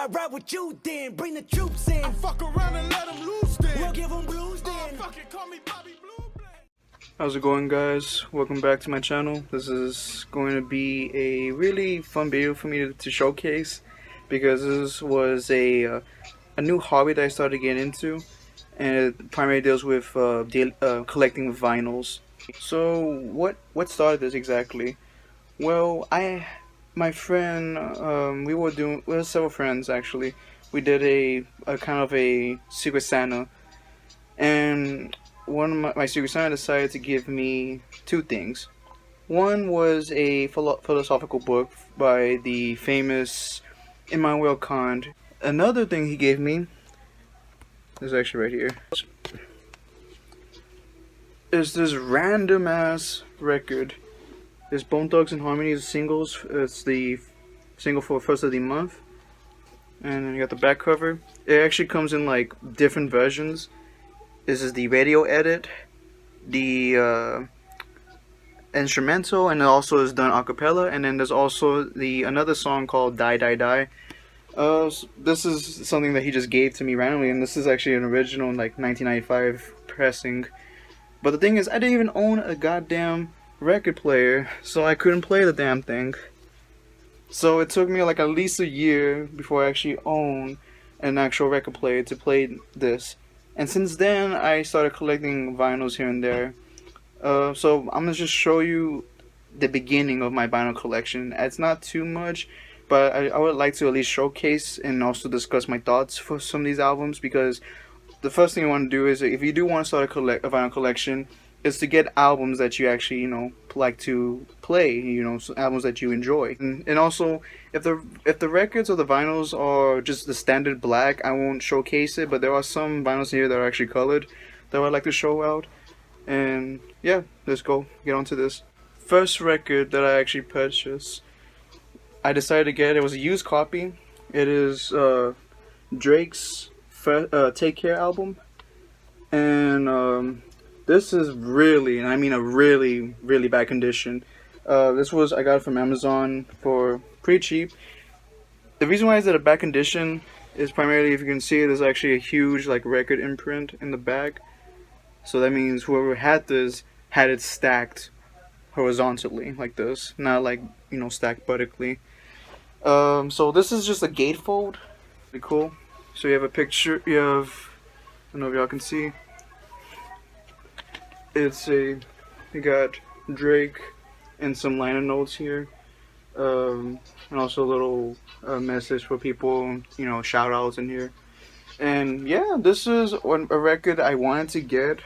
I ride with you then, bring the troops in. Fuck around and let them loose then. We'll give them blues then. Fucking call me Bobby Blue. How's it going, guys? Welcome back to my channel. This is going to be a really fun video for me to showcase, because this was a new hobby that I started getting into, and it primarily deals with collecting vinyls. So what started this exactly? Well, my friend, we were several friends actually. We did a kind of a Secret Santa, and one of my Secret Santa decided to give me two things. One was a philosophical book by the famous Immanuel Kant. Another thing he gave me is actually right here. Is this random ass record. This Bone Thugs-n-Harmony singles. It's the single for first of the month. And then you got the back cover. It actually comes in like different versions. This is the radio edit, the instrumental, and it also is done a cappella. And then there's also another song called Die Die Die. This is something that he just gave to me randomly, and this is actually an original like 1995 pressing. But the thing is, I didn't even own a goddamn record player, so I couldn't play the damn thing. So it took me like at least a year before I actually owned an actual record player to play this. And since then, I started collecting vinyls here and there. So I'm gonna just show you the beginning of my vinyl collection. It's not too much, but I would like to at least showcase and also discuss my thoughts for some of these albums, because the first thing I want to do is, if you do want to start a vinyl collection, is to get albums that you actually, like to play, albums that you enjoy. And also, if the records or the vinyls are just the standard black, I won't showcase it, but there are some vinyls here that are actually colored that I'd like to show out. And yeah, let's go get onto this. First record that I actually purchased, I decided to get, it was a used copy. It is Drake's Take Care album. And this is really, and I mean a really, really bad condition. I got it from Amazon for pretty cheap. The reason why it's in a bad condition is primarily, if you can see, there's actually a huge like record imprint in the back. So that means whoever had this had it stacked horizontally like this, not like, stacked vertically. So this is just a gatefold. Pretty cool. So you have a picture, I don't know if y'all can see. You got Drake and some liner notes here, and also a little message for people, shout outs in here. And yeah, this is a record I wanted to get,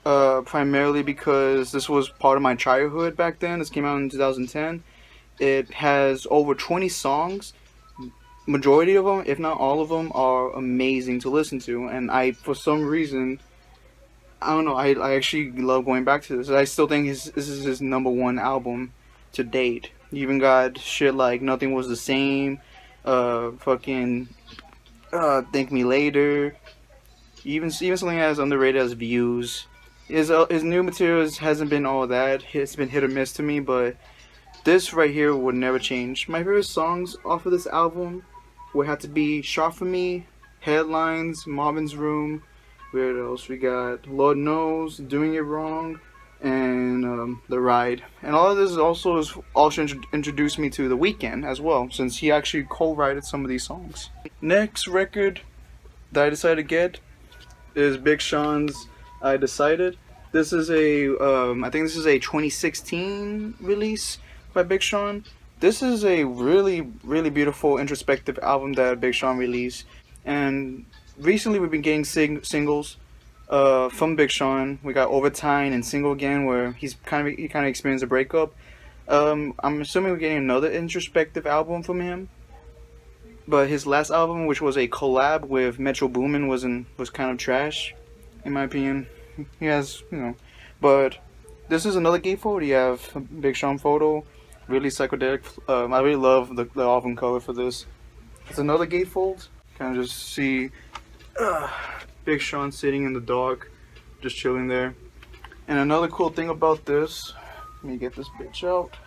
primarily because this was part of my childhood back then. This came out in 2010. It has over 20 songs. Majority of them, if not all of them, are amazing to listen to, and for some reason, I don't know, I actually love going back to this. I still think this is his #1 album to date. You even got shit like Nothing Was the Same, fucking Thank Me Later, even something as underrated as Views. His new materials hasn't been all that. It's been hit or miss to me, but this right here would never change. My favorite songs off of this album would have to be Shot For Me, Headlines, Marvin's Room. What else we got? Lord Knows, Doing It Wrong, and The Ride. And all of this also introduced me to The Weeknd as well, since he actually co-wrote some of these songs. Next record that I decided to get is Big Sean's I Decided. This is I think this is a 2016 release by Big Sean. This is a really, really beautiful introspective album that Big Sean released, and recently we've been getting singles from Big Sean. We got Overtime and Single Again, where he kind of experienced a breakup. I'm assuming we're getting another introspective album from him. But his last album, which was a collab with Metro Boomin, was kind of trash, in my opinion. He has, but this is another gatefold. You have a Big Sean photo, really psychedelic. I really love the album cover for this. It's another gatefold. Kind of just see Big Sean sitting in the dark, just chilling there. And another cool thing about this, let me get this bitch out.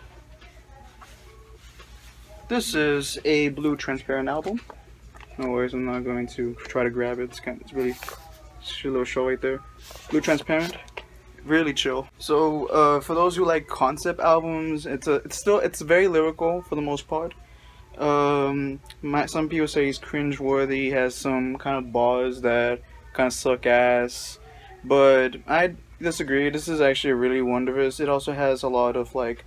This is a blue transparent album. No worries, I'm not going to try to grab it. It's really, it's a little show right there. Blue Transparent, really chill. So for those who like concept albums, it's very lyrical for the most part. Some people say he's cringe-worthy, has some kind of bars that kind of suck ass, but I disagree. This is actually really wondrous. It also has a lot of like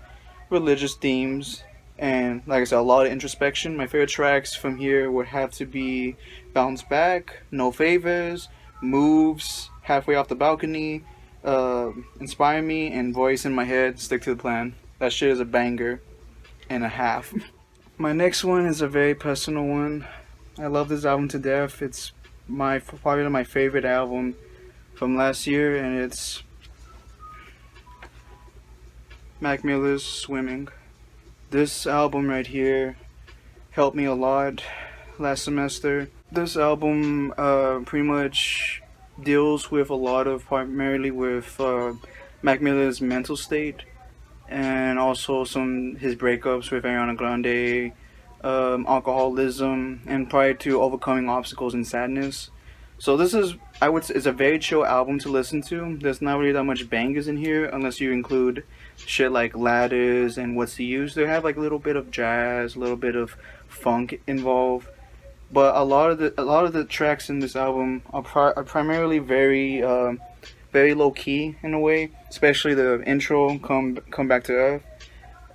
religious themes and, like I said, a lot of introspection. My favorite tracks from here would have to be Bounce Back, No Favors, Moves, Halfway Off the Balcony, Inspire Me, and Voice in My Head, Stick to the Plan. That shit is a banger and a half. My next one is a very personal one. I love this album to death. It's probably my favorite album from last year, and it's Mac Miller's Swimming. This album right here helped me a lot last semester. This album pretty much deals with primarily with Mac Miller's mental state, and also his breakups with Ariana Grande, alcoholism, and prior to overcoming obstacles and sadness. So this is, I would say, it's a very chill album to listen to. There's not really that much bangers in here unless you include shit like Ladders and What's the Use. They have like a little bit of jazz, a little bit of funk involved. But a lot of the tracks in this album are primarily very low key in a way, especially the intro, Come Back to Earth.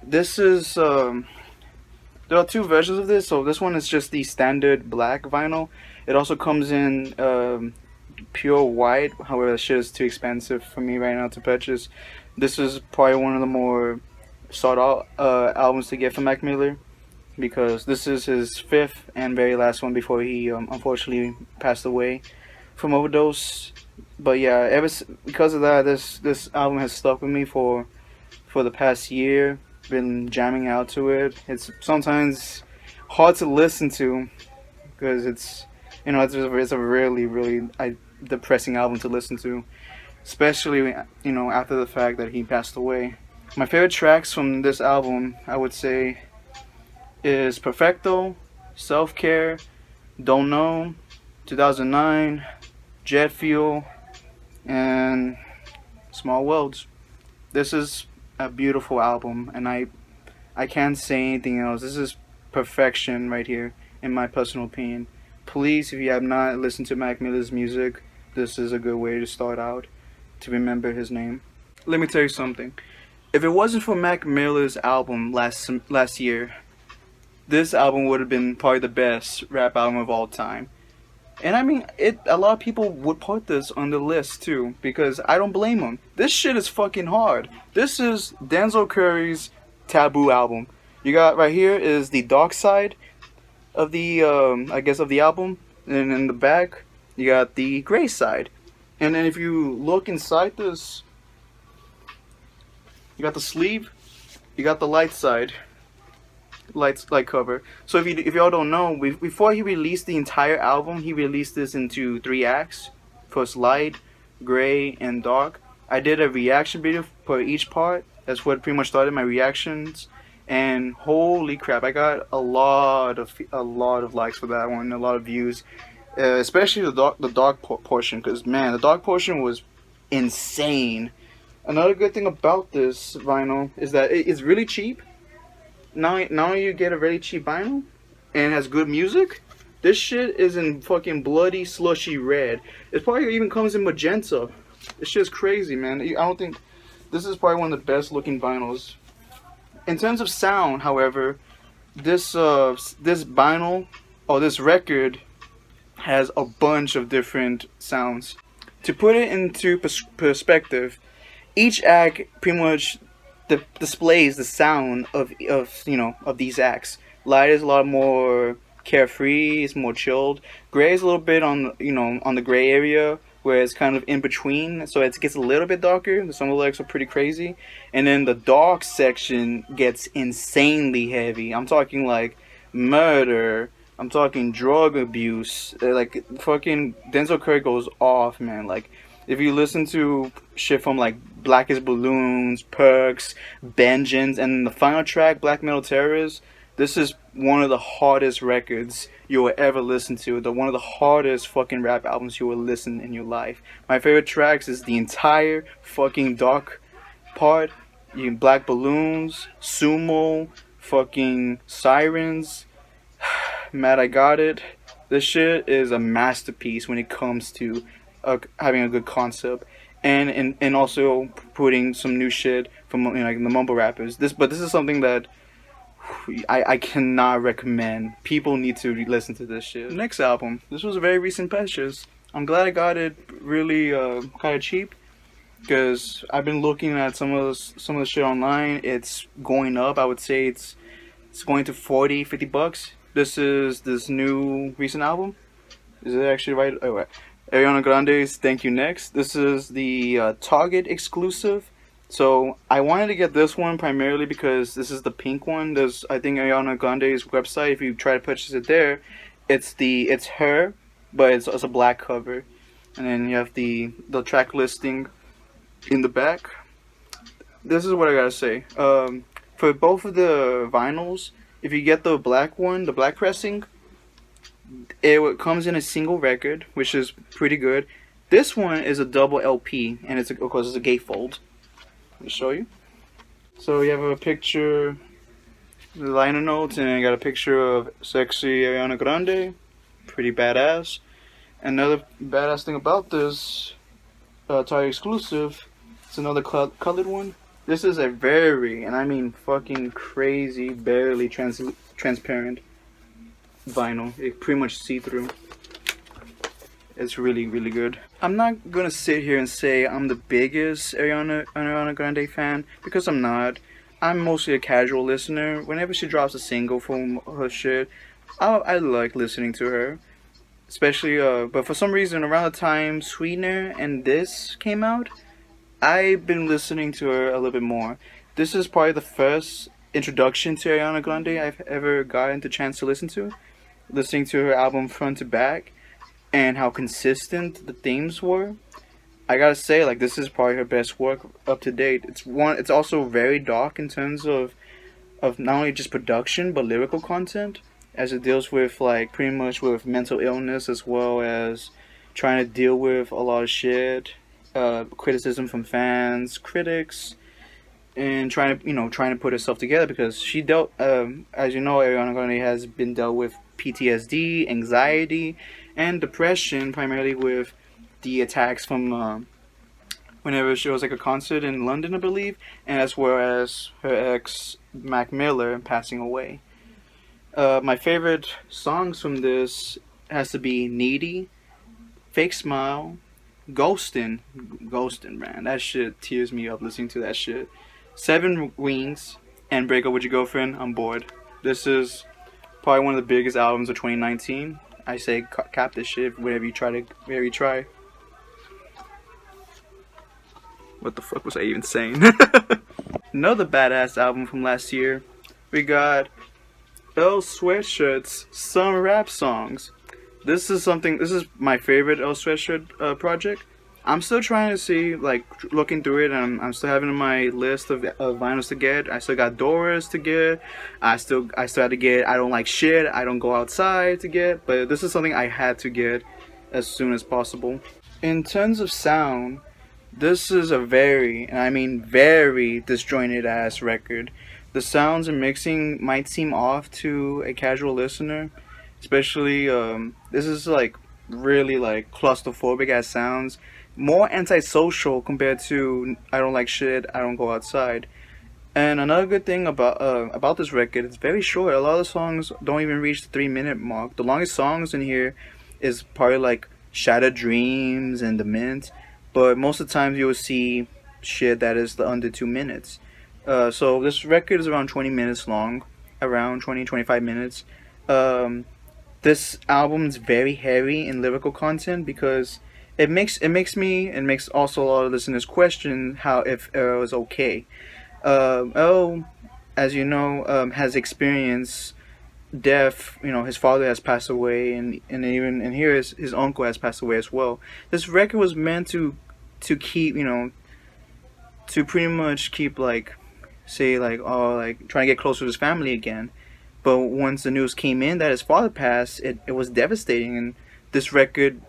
This is there are two versions of this. So this one is just the standard black vinyl. It also comes in pure white. However, that shit is too expensive for me right now to purchase. This is probably one of the more sought out albums to get from Mac Miller, because this is his fifth and very last one before he unfortunately passed away from overdose. But yeah, because of that, this album has stuck with me for the past year. Been jamming out to it. It's sometimes hard to listen to because it's a really depressing album to listen to, especially after the fact that he passed away. My favorite tracks from this album, I would say, is Perfecto, Self Care, Don't Know, 2009, Jet Fuel, and Small Worlds. This is a beautiful album, and I can't say anything else. This is perfection right here, in my personal opinion. Please, if you have not listened to Mac Miller's music, this is a good way to start out, to remember his name. Let me tell you something. If it wasn't for Mac Miller's album last year, this album would have been probably the best rap album of all time. And I mean, a lot of people would put this on the list too, because I don't blame them. This shit is fucking hard. This is Denzel Curry's Taboo album. You got right here is the dark side of the of the album, and in the back you got the gray side. And then if you look inside this, you got the sleeve, you got the light side. Light cover. So if y'all don't know, before he released the entire album, he released this into 3 acts. First light, gray, and dark. I did a reaction video for each part. That's what pretty much started my reactions. And holy crap, I got a lot of likes for that one, a lot of views, especially the dark portion. Because man, the dark portion was insane. Another good thing about this vinyl is that it's really cheap. Now you get a really cheap vinyl and has good music. This shit is in fucking bloody slushy red. It probably even comes in magenta. This shit's crazy, man. I don't think this is probably one of the best looking vinyls. In terms of sound, however, this vinyl or this record has a bunch of different sounds. To put it into perspective, each act pretty much displays the sound of these acts. Light is a lot more carefree, it's more chilled. Gray is a little bit on the gray area, where it's kind of in between, so it gets a little bit darker. Some of the lyrics are pretty crazy, and then the dark section gets insanely heavy. I'm talking like murder, I'm talking drug abuse, like fucking Denzel Curry goes off, man. Like if you listen to shit from like Black as Balloons, Perks, Vengeance, and the final track, Black Metal Terrorist, This is one of the hardest records you will ever listen to. One of the hardest fucking rap albums you will listen in your life. My favorite tracks is the entire fucking Dark part. Black Balloons, Sumo, fucking Sirens, Mad I Got It. This shit is a masterpiece when it comes to having a good concept, and also putting some new shit from like the mumble rappers. This is something that I cannot recommend. People need to listen to this shit. Next album. This was a very recent purchase. I'm glad I got it really kind of cheap, because I've been looking at some of the shit online. It's going up. I would say it's going to $40-$50. This is this new recent album. Is it actually right? Oh, right. Ariana Grande's Thank You Next. This is the Target exclusive. So I wanted to get this one primarily because this is the pink one. There's, I think, Ariana Grande's website. If you try to purchase it there, it's her, but it's a black cover, and then you have the track listing in the back. This is what I gotta say. For both of the vinyls, if you get the black one, the black pressing, it comes in a single record, which is pretty good. This one is a double LP, and of course it's a gatefold. Let me show you. So you have a picture, the liner notes, and I got a picture of sexy Ariana Grande, pretty badass. Another badass thing about this Target exclusive, it's another colored one. This is a very, and I mean fucking crazy, barely transparent vinyl. It pretty much see-through. It's really, really good. I'm not gonna sit here and say I'm the biggest Ariana Grande fan, because I'm not. I'm mostly a casual listener. Whenever she drops a single from her shit, I like listening to her. Especially, but for some reason, around the time Sweetener and this came out, I've been listening to her a little bit more. This is probably the first introduction to Ariana Grande I've ever gotten the chance to listen to. Listening to her album front to back, and how consistent the themes were. I gotta say, like, this is probably her best work up to date. It's also very dark in terms of not only just production but lyrical content, as it deals with like pretty much with mental illness, as well as trying to deal with a lot of shit, criticism from fans, critics, and trying to put herself together, because she dealt, as you know, Ariana Grande has been dealt with PTSD, anxiety, and depression, primarily with the attacks from whenever she was like a concert in London, I believe, and as well as her ex Mac Miller passing away. My favorite songs from this has to be Needy, Fake Smile, Ghostin', man, that shit tears me up listening to that shit. 7 Wings, and Break Up With Your Girlfriend. I'm bored. This is probably one of the biggest albums of 2019. I say cap this shit whenever you try. What the fuck was I even saying? Another badass album from last year. We got Earl Sweatshirt's Some Rap Songs. This is my favorite Earl Sweatshirt project. I'm still trying to see, like, looking through it, and I'm still having my list of vinyls to get. I still got Doris to get. I still had to get I Don't Like Shit, I Don't Go Outside to get. But this is something I had to get as soon as possible. In terms of sound, this is a very, and I mean very, disjointed ass record. The sounds and mixing might seem off to a casual listener, especially this is like really like claustrophobic ass sounds, more antisocial compared to I Don't Like Shit, I Don't Go Outside. And another good thing about this record, it's very short. A lot of the songs don't even reach the 3-minute mark. The longest songs in here is probably like Shattered Dreams and The Mint, but most of the time you will see shit that is under 2 minutes. So this record is around 20 minutes long, around 20-25 minutes. This album is very heavy in lyrical content, because it makes also a lot of listeners question how if Earl is okay. Earl, as you know, has experienced death. You know, his father has passed away, and here his uncle has passed away as well. This record was meant to keep, to pretty much keep, like, say, like, oh, like, trying to get closer to his family again. But once the news came in that his father passed, it was devastating, and this record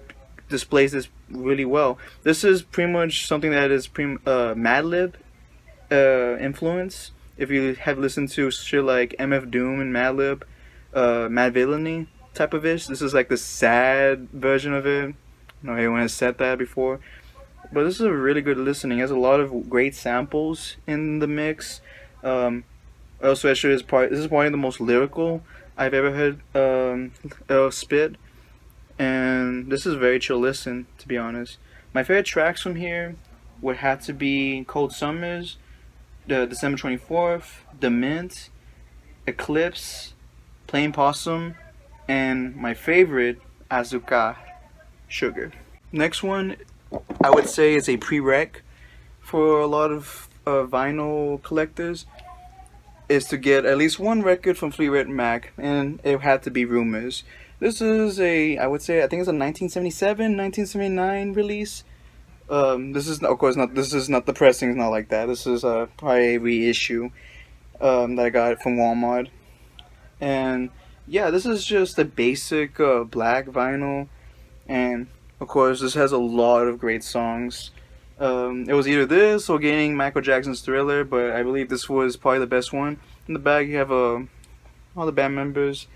displays this really well. This is pretty much something that is Madlib influence. If you have listened to shit like MF Doom and Madlib, Madvillainy type of ish, this is like the sad version of it. I know everyone has said that before, but this is a really good listening. It has a lot of great samples in the mix. Also, actually, this is probably the most lyrical I've ever heard spit, and this is very chill listen, to be honest. My favorite tracks from here would have to be Cold Summers, the December 24th, The Mint, Eclipse, Plain Possum, and my favorite, Azúcar, Sugar. Next one, I would say, is a prereq for a lot of vinyl collectors, is to get at least one record from Fleetwood Mac, and it had to be Rumors. This is I would say, I think it's a 1977, 1979 release. This is, of course, not, this is not, the pressing is not like that. This is probably a reissue that I got from Walmart. And yeah, this is just a basic black vinyl, and of course, this has a lot of great songs. It was either this or getting Michael Jackson's Thriller, but I believe this was probably the best one. In the back, you have all the band members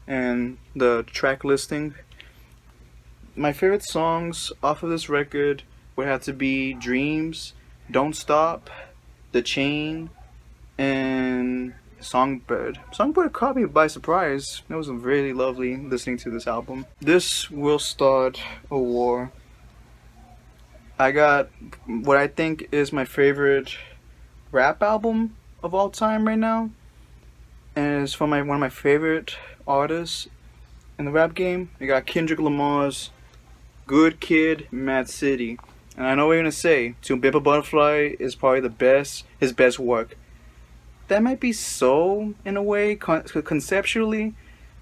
and the track listing. My favorite songs off of this record would have to be Dreams, Don't Stop, The Chain, and Songbird. Songbird caught me by surprise. It was really lovely listening to this album. This will start a war. I got what I think is my favorite rap album of all time right now, and it's from one of my favorite artists in the rap game. I got Kendrick Lamar's Good Kid, Mad City. And I know what you're gonna say, To Pimp a Butterfly is probably his best work. That might be so, in a way, conceptually,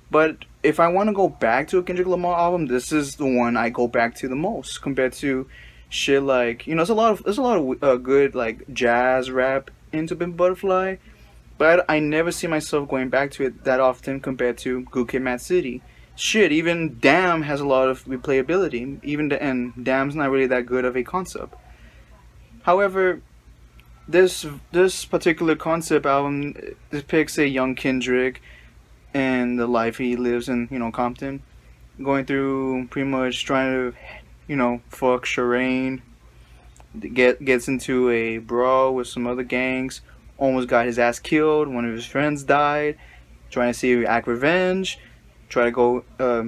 but if I want to go back to a Kendrick Lamar album, this is the one I go back to the most, compared to shit like, there's a lot of good like jazz rap into Pimp a Butterfly, but I never see myself going back to it that often compared to Good Kid, Mad City. Shit, even Damn has a lot of replayability, and Damn's not really that good of a concept. However, this particular concept album depicts a young Kendrick and the life he lives in, Compton, going through pretty much trying to, fuck Shireen, gets into a brawl with some other gangs, almost got his ass killed, one of his friends died, trying to see if he act revenge, try to go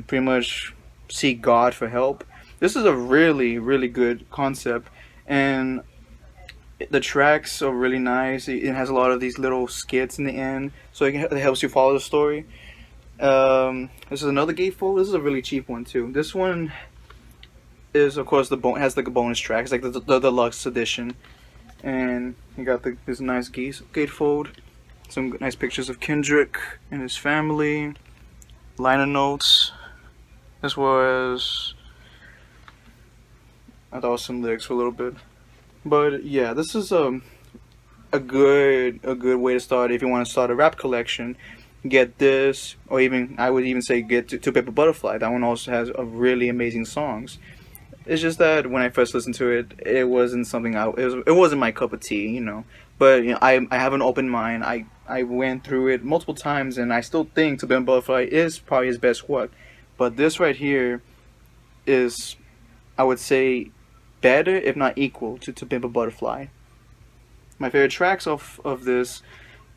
pretty much seek God for help. This is a really, really good concept, and the tracks are really nice. It has a lot of these little skits in the end, so it helps you follow the story. This is another gatefold. This is a really cheap one too. This one is, of course, has like a bonus track. It's like the deluxe edition, and you got this nice gatefold, some nice pictures of Kendrick and his family, liner notes, as well as I thought some lyrics for a little bit. But yeah, this is a good way to start if you want to start a rap collection. Get this, or even I would even say get To Pimp a Butterfly. That one also has a really amazing songs. It's just that when I first listened to it, it wasn't something it wasn't my cup of tea, But I have an open mind. I went through it multiple times, and I still think To Pimp a Butterfly is probably his best work. But this right here is, I would say, better, if not equal, to Pimp a Butterfly. My favorite tracks of this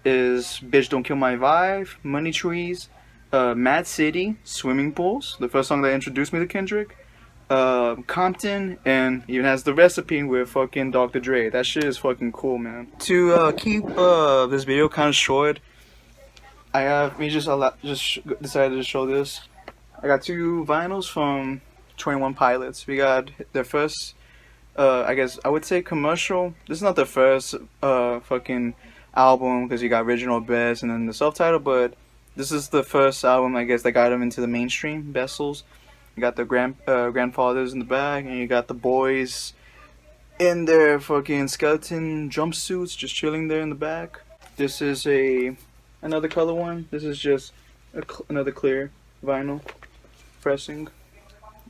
is Bitch Don't Kill My Vibe, Money Trees, Mad City, Swimming Pools, the first song that introduced me to Kendrick, Compton, and even has the recipe with fucking Dr. Dre. That shit is fucking cool, man. To keep this video kind of short, decided to show this. I got two vinyls from 21 Pilots. We got their first, I guess I would say commercial. This is not the first fucking album, because you got Original Best and then the self-title, but this is the first album, I guess, that got them into the mainstream vessels. You got the grandfathers in the back, and you got the boys in their fucking skeleton jumpsuits just chilling there in the back. This is another color one. This is just another clear vinyl pressing.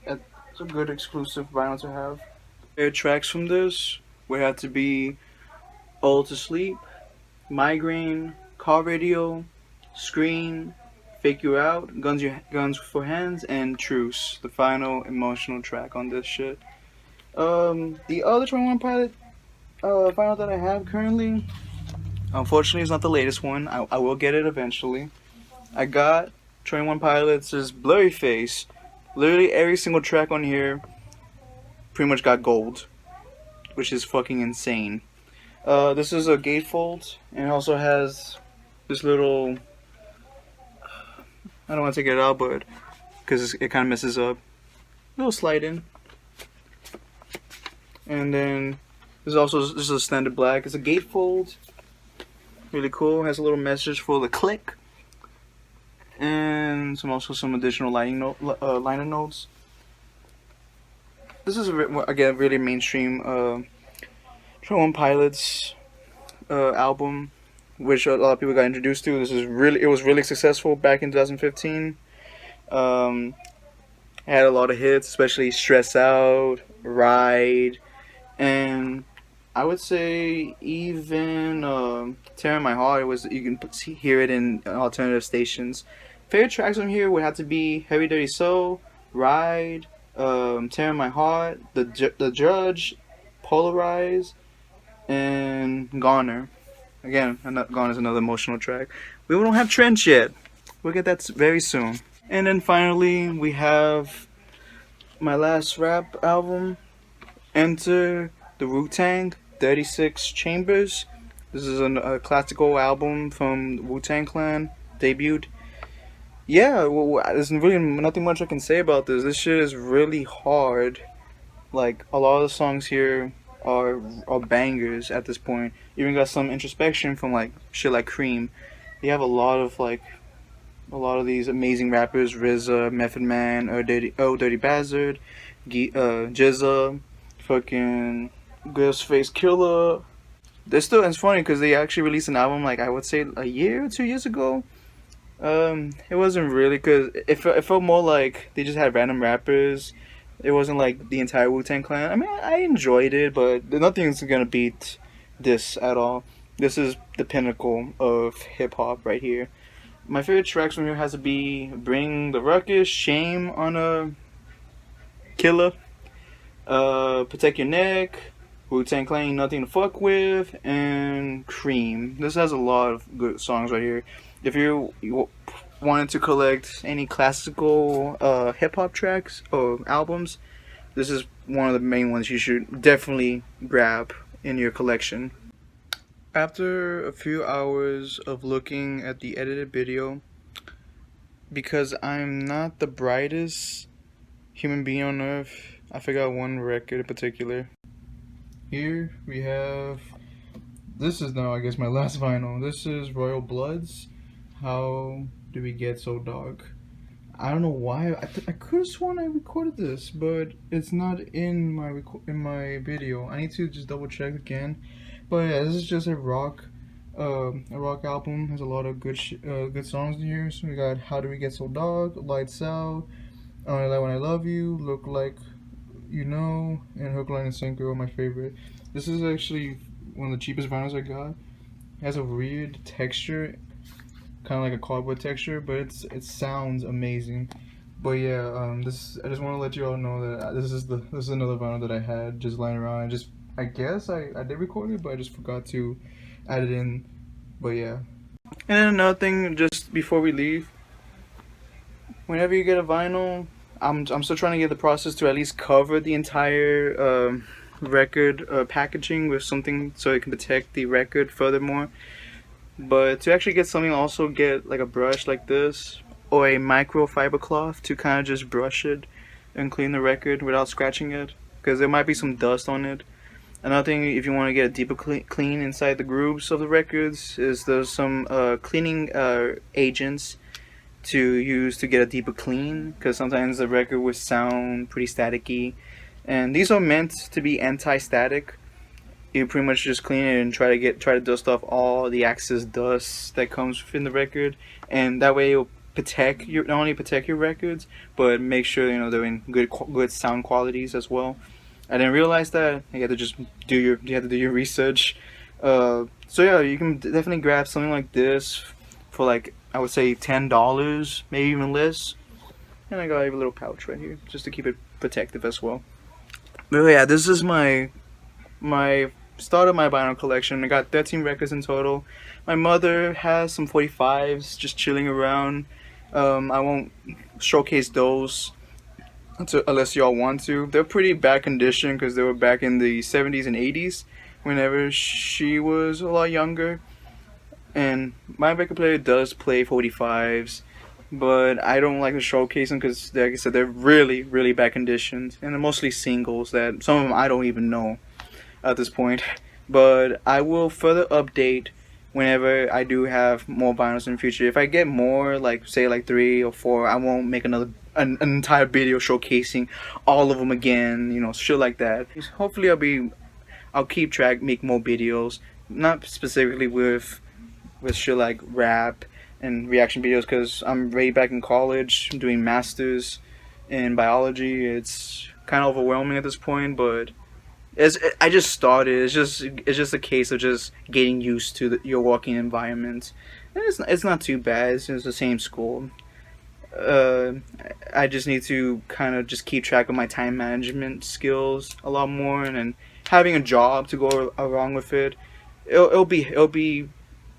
It's a good exclusive vinyl to have. Favorite tracks from this would have to be All to Sleep, Migraine, Car Radio, Screen, Fake You Out, Guns for Hands, and Truce, the final emotional track on this shit. The other 21 Pilot vinyl that I have currently, unfortunately, it's not the latest one. I will get it eventually. I got 21 Pilots' Blurry Face. Literally every single track on here pretty much got gold, which is fucking insane. This is a gatefold, and it also has this little, I don't want to take it out, but because it kind of messes up, little slide in. And then this is a standard black. It's a gatefold, really cool. Has a little message for the click, and some additional liner notes. This is again really mainstream 21 Pilots album, which a lot of people got introduced to. It was really successful back in 2015. Had a lot of hits, especially Stress Out, Ride, and I would say even Tearing My Heart. You can hear it in alternative stations. Favorite tracks on here would have to be Heavy Dirty Soul, Ride, Tearing My Heart, The Judge, Polarize, and Goner. Again, Goner's another emotional track. We don't have Trench yet. We'll get that very soon. And then finally, we have my last rap album, Enter the Wu-Tang, 36 Chambers. This is a classical album from Wu-Tang Clan, debuted. Yeah, there's really nothing much I can say about this. This shit is really hard. Like, a lot of the songs here are bangers at this point. Even got some introspection from like shit like Cream. You have a lot of these amazing rappers: RZA, Method Man, Dirty Bastard, GZA, fucking Ghostface Killah. It's funny because they actually released an album like I would say a year or 2 years ago. It wasn't really, because it felt more like they just had random rappers. It wasn't like the entire Wu-Tang Clan. I mean, I enjoyed it, but nothing's gonna beat this at all. This is the pinnacle of hip hop right here. My favorite tracks from here has to be Bring the Ruckus, Shame on a Killer, Protect Your Neck, Wu-Tang Clan Ain't Nothing to Fuck With, and Cream. This has a lot of good songs right here. If you wanted to collect any classical hip hop tracks or albums, this is one of the main ones you should definitely grab in your collection. After a few hours of looking at the edited video, because I'm not the brightest human being on earth, I forgot one record in particular. Here we have, this is now I guess my last vinyl. This is Royal Bloods, How Do We Get So Dark. I don't know why, I could have sworn I recorded this, but it's not in my video. I need to just double check again. But yeah, this is just a rock album. Has a lot of good songs in here. So we got How Do We Get So Dark, Lights Out, Only Lie When I Love You, Look Like You Know, and Hook, Line, and Sinker are my favorite. This is actually one of the cheapest vinyls I got. It has a weird texture, kind of like a cardboard texture, but it sounds amazing. But yeah, I just want to let you all know that this is another vinyl that I had just lying around. I guess I did record it, but I just forgot to add it in. But yeah. And then another thing, just before we leave, whenever you get a vinyl, I'm still trying to get the process to at least cover the entire record packaging with something so it can protect the record furthermore. But to actually get something, also get like a brush like this or a microfiber cloth to kind of just brush it and clean the record without scratching it, because there might be some dust on it. Another thing, if you want to get a deeper clean inside the grooves of the records, is there's some cleaning agents to use to get a deeper clean, because sometimes the record would sound pretty staticky, and these are meant to be anti-static. You pretty much just clean it and try to dust off all the excess dust that comes within the record, and that way protect your not only protect your records, but make sure they're in good sound qualities as well. I didn't realize that. You have to just do your research. So yeah, you can definitely grab something like this for like I would say $10, maybe even less. And I got a little pouch right here just to keep it protective as well. But yeah, this is my start of my vinyl collection. I got 13 records in total. My mother has some 45s just chilling around. I won't showcase those unless y'all want to. They're pretty bad condition because they were back in the 70s and 80s whenever she was a lot younger. And my record player does play 45s, but I don't like to showcase them because, like I said, they're really, really bad conditions. And they're mostly singles that some of them I don't even know at this point. But I will further update whenever I do have more vinyls in the future. If I get more, like say like 3 or 4, I won't make an entire video showcasing all of them again, shit like that. Hopefully I'll keep track, make more videos, not specifically with shit like rap and reaction videos, because I'm right back in college. I'm doing masters in biology. It's kind of overwhelming at this point, but I just started. It's just a case of just getting used to your working environment. And it's not too bad. It's the same school. I just need to kind of just keep track of my time management skills a lot more, and then having a job to go along with it. It'll be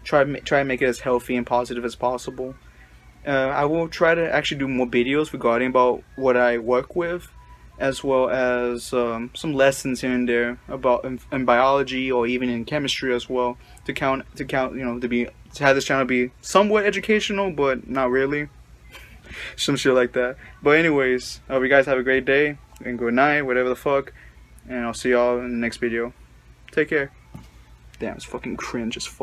try to make it as healthy and positive as possible. I will try to actually do more videos regarding about what I work with, as well as some lessons here and there about in biology or even in chemistry as well, to have this channel be somewhat educational but not really. Some shit like that. But anyways, I hope you guys have a great day and good night, whatever the fuck, and I'll see y'all in the next video. Take care. Damn, it's fucking cringe as fuck.